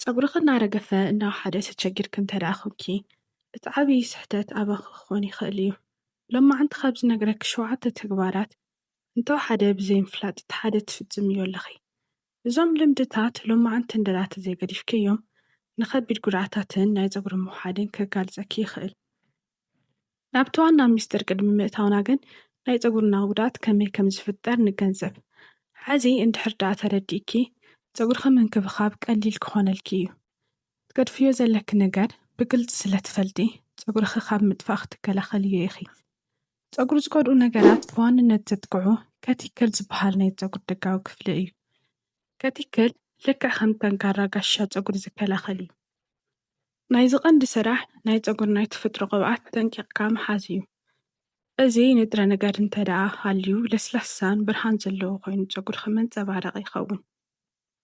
ፀጉርኽ እናረገፈ እናወሓደ ተቸጊርክን ተደኣኹምኪ እቲ ዓብዪ ስሕተት ኣበኺ ክኾን ይኽእል እዩ። ሎማዓንቲ ካብ ዝነግረኪ 7 ተግባራት እንተወሓደ ብዘይምፍላጥ እቲ ሓደ ትፍፅምዮ ኣለኺ። እዞም ልምድታት ሎማዓንቲ እንድላ ተዘይገዲፍክዮም ንኸቢድ ጉድኣታትን ናይ ፀጉሪ ምውሓድን ከጋልፀኪ ይኽእል። ናብቲ ዋና ሚስጥር ቅድሚ ምእታውና ግን ናይ ፀጉርና ጉድኣት ከመይ ከም ዝፍጠር ንገንዘብ። ሕዚ እንድሕር ደኣ ተረዲእኪ ፀጉርኺ ምንክብኻብ ቀሊል ክኾነልኪ እዩ። ትገድፍዮ ዘለኪ ነገር ብግልፂ ስለትፈልጢ ፀጉርኺ ካብ ምጥፋእ ክትከላኸልዮ ኢኺ። ፀጉሪ ዝጎድኡ ነገራት ብዋንነት ዘጥቅዑ ከቲክል ዝበሃል ናይ ፀጉሪ ደጋዊ ክፍሊ እዩ። ከቲክል ልክዕ ከም ጠንካራ ጋሻ ፀጉሪ ዝከላኸል እዩ። ናይዚ ቀንዲ ስራሕ ናይ ፀጉሪ ናይ ተፈጥሮ ቅብኣት ጠንቂቕካ ምሓዝ እዩ። እዚ ንጥረ ነገር እንተደኣ ሃልዩ ለስላሳን ብርሃን ዘለዎ ኮይኑ ፀጉርኺ መንፀባረቒ ይኸውን።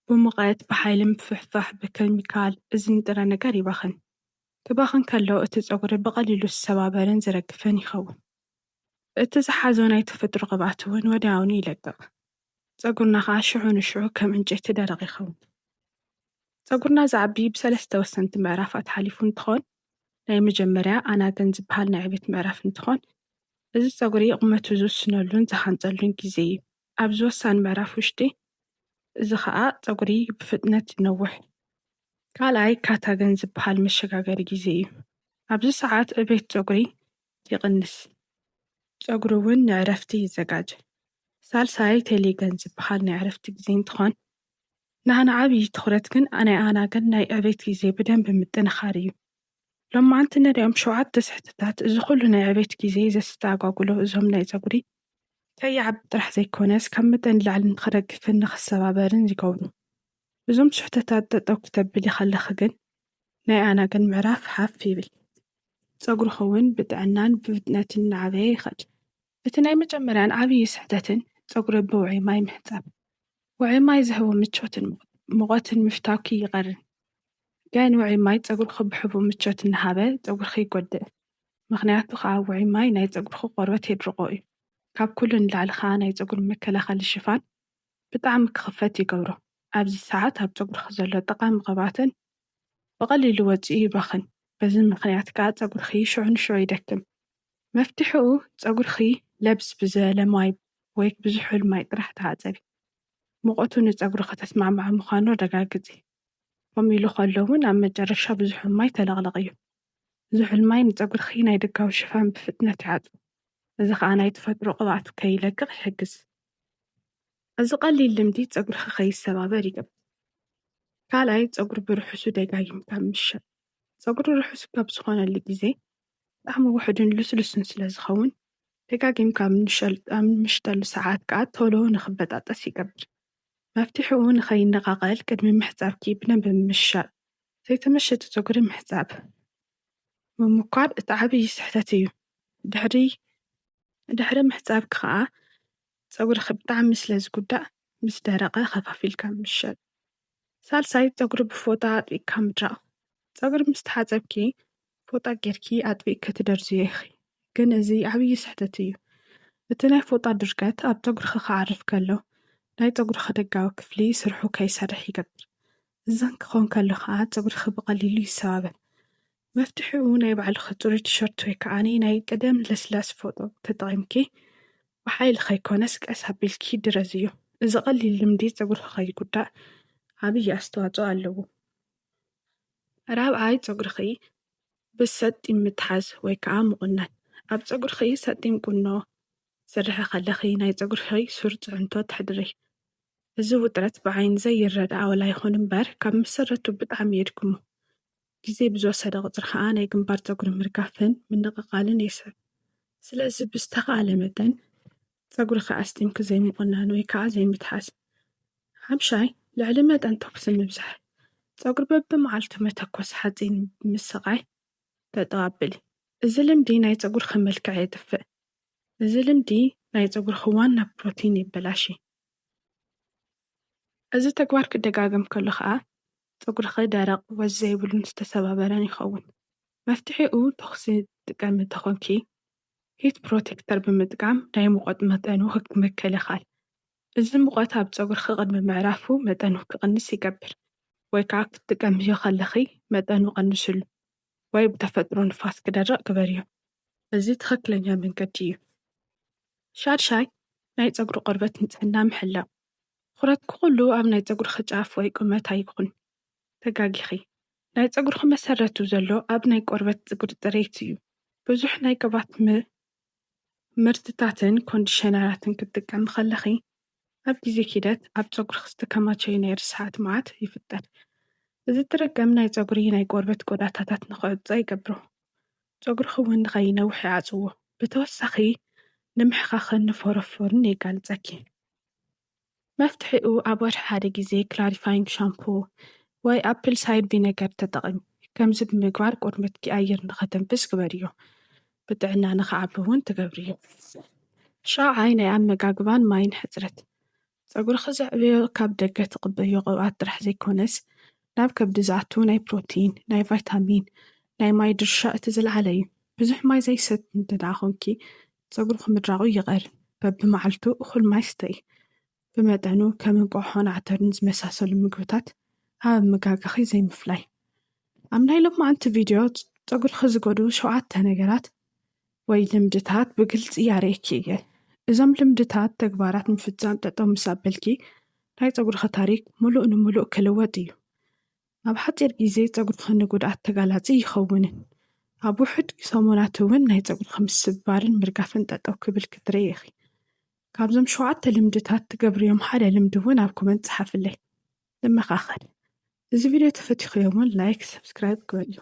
ብሙቐት ብሓይሊ ምፍሕፋሕ ብኬሚካል እዚ ንጥረ ነገር ይባኽን። ክባኽን ከሎ እቲ ፀጉሪ ብቐሊሉ ዝሰባበርን ዝረግፍን ይኸውን። እቲ ዝሓዞ ናይ ተፈጥሮ ቅብኣት እውን ወዲያውኑ ይለቅቕ። ፀጉርና ከዓ ሽዑ ንሽዑ ከም ዕንጨይቲ ደረቕ ይኸውን። ፀጉርና ዝዓቢ ብ3 ወሰንቲ ምዕራፋት ሓሊፉ እንትኾን ናይ መጀመርያ ኣናገን ዝበሃል ናይ ዕቤት ምዕራፍ እንትኾን እዚ ፀጉሪ ቁመቱ ዝውስነሉን ዝሃንፀሉን ግዜ እዩ። ኣብዚ ወሳኒ ምዕራፍ ውሽጢ እዚ ከዓ ፀጉሪ ብፍጥነት ይነውሕ። ካልኣይ ካታገን ዝበሃል መሸጋገሪ ግዜ እዩ። ኣብዚ ሰዓት ዕቤት ፀጉሪ ይቕንስ፣ ፀጉሪ እውን ንዕረፍቲ ይዘጋጅ። ሳልሳይ ቴሌገን ዝበሃል ናይ ዕረፍቲ ግዜ እንትኾን ንኣና ዓብዪ ትኹረት ግን ናይ ኣናገን ናይ ዕቤት ግዜ ብደንቢ ምጥንኻር እዩ። ሎማዓንቲ ንሪኦም 7 ስሕተታት እዚ ኩሉ ናይ ዕቤት ግዜ ዘስተጓጉሉ እዞም ናይ ፀጉሪ ከይዓቢ ጥራሕ ዘይኮነስ ካብ መጠን ንላዕሊ ንክረግፍን ንክሰባበርን ይገብሩ። እዞም ስሕተታት ጠጠው ክተብል ይኸለኺ ግን ናይ ኣናገን ምዕራፍ ሓፍ ይብል። ፀጉርኺ እውን ብጥዕናን ብፍጥነትን እናዓበየ ይኸድ። እቲ ናይ መጀመርያን ዓብዪ ስሕተትን ፀጉሪ ብውዑይ ማይ ምሕፃብ። ውዑይ ማይ ዝህቦ ምቾትን ሙቐትን ምፍታውኪ ይቐርን። ገን ውዑይ ማይ ፀጉርኺ ብሕቡእ ምቾት እናሃበ ፀጉርኺ ይጎድእ። ምክንያቱ ከዓ ውዑይ ማይ ናይ ፀጉርኺ ቆርበት የድርቆ እዩ። ካብ ኩሉ ንላዕሊ ከዓ ናይ ፀጉሪ መከላኸሊ ሽፋን ብጣዕሚ ክኽፈት ይገብሮ። ኣብዚ ሰዓት ኣብ ፀጉርኺ ዘሎ ጠቃሚ ቅብኣትን ብቐሊሉ ወፂኡ ይባኽን። በዚ ምክንያት ከዓ ፀጉርኺ ሽዑ ንሽዑ ይደክም። መፍትሒኡ ፀጉርኺ ለብስ ብዝበለ ማይ ወይ ብዝሑል ማይ ጥራሕ ተሃፀቢ። ሙቐቱ ንፀጉርኺ ተስማዕማዕ ምዃኑ ረጋግፂ። ከምኡ ኢሉ ከሎ እውን ኣብ መጨረሻ ብዝሑል ማይ ተለቕልቕ እዩ። ዝሑል ማይ ንፀጉርኺ ናይ ደጋዊ ሽፋን ብፍጥነት ይዓፅው። እዚ ከዓ ናይ ተፈጥሮ ቅብኣቱ ከይለቅቕ ይሕግዝ። እዚ ቀሊል ልምዲ ፀጉርኺ ከይሰባበር ይገብር። ካልኣይ ፀጉሪ ብርሑሱ ደጋጊምካ ምሻጥ። ፀጉሪ ርሑስ ካብ ዝኾነሉ ግዜ ብጣዕሚ ውሕድን ልስሉስን ስለዝኸውን ደጋጊምካ ምሽጠሉ ሰዓት ከዓ ቶሎ ንክበጣጠስ ይገብር። መፍትሒኡ ንኸይነቃቐል ቅድሚ ምሕፃብኪ ብደንቢ ምሻጥ። ዘይተመሸጠ ፀጉሪ ምሕፃብ ምሙኳር እቲ ዓብዪ ስሕተት እዩ። ድሕሪ ምሕፃብኪ ከዓ ፀጉርኺ ብጣዕሚ ስለዝጉዳእ ምስ ደረቐ ከፋፊልካ ምሻጥ። ሳልሳይ ፀጉሪ ብፎጣ ኣጥቢቅካ ምድራቕ። ፀጉሪ ምስ ተሓፀብኪ ፎጣ ጌርኪ ኣጥቢቅ ክትደርዝዮ ኢኺ። ግን እዚ ዓብዪ ስሕተት እዩ። እቲ ናይ ፎጣ ድርቀት ኣብ ፀጉርኺ ክዓርፍ ከሎ ናይ ፀጉርኺ ደጋዊ ክፍሊ ስርሑ ከይሰርሕ ይገብር። እዘን ክኾን ከሎ ከዓ ፀጉርኺ ብቐሊሉ ይሰባበር። መፍትሒኡ ናይ ባዕልኺ ፅሩይ ቲሸርት ወይ ከዓኒ ናይ ቀደም ለስላስ ፎጣ ተጠቒምኪ ብሓይሊ ከይኮነስ ቀስ ኣቢልኪ ድረዝዮ። እዚ ቀሊል ልምዲ ፀጉርኺ ከይጉዳእ ዓብዪ ኣስተዋፅኦ ኣለዎ። ራብዓይ ፀጉርኺ ብሰጢም ምትሓዝ ወይ ከዓ ምቁናን። ኣብ ፀጉርኺ ሰጢም ቁኖ ትስርሒ ከለኺ ናይ ፀጉርኺ ሱር ፅዕንቶ ተሕድሪ። እዚ ውጥረት ብዓይኒ ዘይረዳእ ዋላ ይኹን እምበር ካብ መሰረቱ ብጣዕሚ የድክሞ። ግዜ ብዝወሰደ ቁፅሪ ከዓ ናይ ግንባር ፀጉሪ ምርጋፍን ምንቕቓልን የስዕብ። ስለዚ ብዝተኸኣለ መጠን ፀጉርኺ ኣስጢምኪ ዘይምቁናን ወይ ከዓ ዘይምትሓዝ። ሓምሻይ ልዕሊ መጠን ተኩሲ ምብዛሕ። ፀጉሪ በብመዓልቱ መተኮስ ሓፂን ምስቃይ ተጠባብሊ። እዚ ልምዲ ናይ ፀጉርኺ መልክዕ የጥፍእ። እዚ ልምዲ ናይ ፀጉርኺ ዋና ፕሮቲን የበላሽ። እዚ ተግባር ክደጋገም ከሎ ከዓ ፀጉርኺ ደረቕ ወዝ ዘይብሉን ዝተሰባበረን ይኸውን። መፍትሒኡ ተኩሲ ጥቀሚ እንተኾንኪ ሂት ፕሮቴክተር ብምጥቃም ናይ ሙቐት መጠኑ ምክልኻል። እዚ ሙቐት ኣብ ፀጉርኺ ቅድሚ ምዕራፉ መጠኑ ክቕንስ ይገብር። ወይ ከዓ ክትጥቀምዮ ከለኺ መጠኑ ቀንስሉ ወይ ብተፈጥሮ ንፋስ ክደርቕ ግበርዮ። እዚ ትኽክለኛ መንገዲ እዩ። ሻድሻይ ናይ ፀጉሪ ቆርበት ንጽህና ምሕላው። ትኩረት ኩሉ ኣብ ናይ ፀጉርኺ ጫፍ ወይ ቁመት ኣይኩን። ተጋጊኺ ናይ ፀጉርኺ መሰረቱ ዘሎ ኣብ ናይ ቆርበት ፀጉሪ ፅሬት እዩ። ብዙሕ ናይ ቅባት ምህርትታትን ኮንዲሽነራትን ክትጥቀም ከለኺ ኣብ ግዜ ሂደት ኣብ ፀጉርኺ ዝተከማቸዩ ናይ ርስሓት መዓት ይፍጠር። እዚ ትረገም ናይ ፀጉሪ ናይ ቆርበት ቆዳታት ንክዕፆ ይገብሮ። ፀጉርኺ እውን ንኸይነውሕ ይዓፅዎ። ብተወሳኺ ንምሕኻኽን ንፎሮፎርን የጋልፀኪ። መፍትሒኡ ኣብ ወርሒ ሓደ ግዜ ክላሪፋይንግ ሻምፖ ወይ ኣፕል ሳይድ ቪነገር ተጠቐሚ። ከምዚ ብምግባር ቆርበትኪ ኣየር ንኸተንፍስ ግበርዮ። ብጥዕና ንኽዓቢ እውን ትገብርዮ። ሻውዓይ ናይ ኣመጋግባን ማይን ሕፅረት። ፀጉርኺ ዘዕብዮ ካብ ደገ ትቕበዮ ቅብኣት ጥራሕ ዘይኮነስ ናብ ከብዲ ዝኣቱ ናይ ፕሮቲን፣ ናይ ቫይታሚን፣ ናይ ማይ ድርሻ እቲ ዝለዓለ እዩ። ብዙሕ ማይ ዘይሰቲ እንተደኣ ኮንኪ ፀጉርኺ ምድራቑ ይቐርብ። በቢመዓልቱ እኹል ማይ ስተይ። ብመጠኑ ከም እንቋቑሖን ዓተርን ዝመሳሰሉ ምግብታት ኣብ ኣመጋግባኺ ዘይምፍላይ። ኣብ ናይ ሎማዓንቲ ቪድዮ ፀጉርኺ ዝጎድኡ 7 ነገራት ወይ ልምድታት ብግልፂ ያርእየኪ እየ። እዞም ልምድታት ተግባራት ምፍፃም ጠጠው ምስ ኣበልኪ ናይ ፀጉርኺ ታሪክ ሙሉእ ንሙሉእ ክልወጥ እዩ። ኣብ ሓፂር ግዜ ፀጉርኺ ንጉድኣት ተጋላፂ ይኸውንን። ኣብ ውሕድ ሰሙናት እውን ናይ ፀጉርኺ ምስባርን ምርጋፍን ጠጠው ክብል ክትርኢ ኢኺ። ካብዞም 7 ልምድታት ትገብርዮም ሓደ ልምዲ እውን ኣብ ኮመንት ፀሓፍለይ። ንመኻኸል። እዚ ቪድዮ ተፈቲኽዮ እውን ላይክ፣ ሰብስክራይብ ግበርዩ።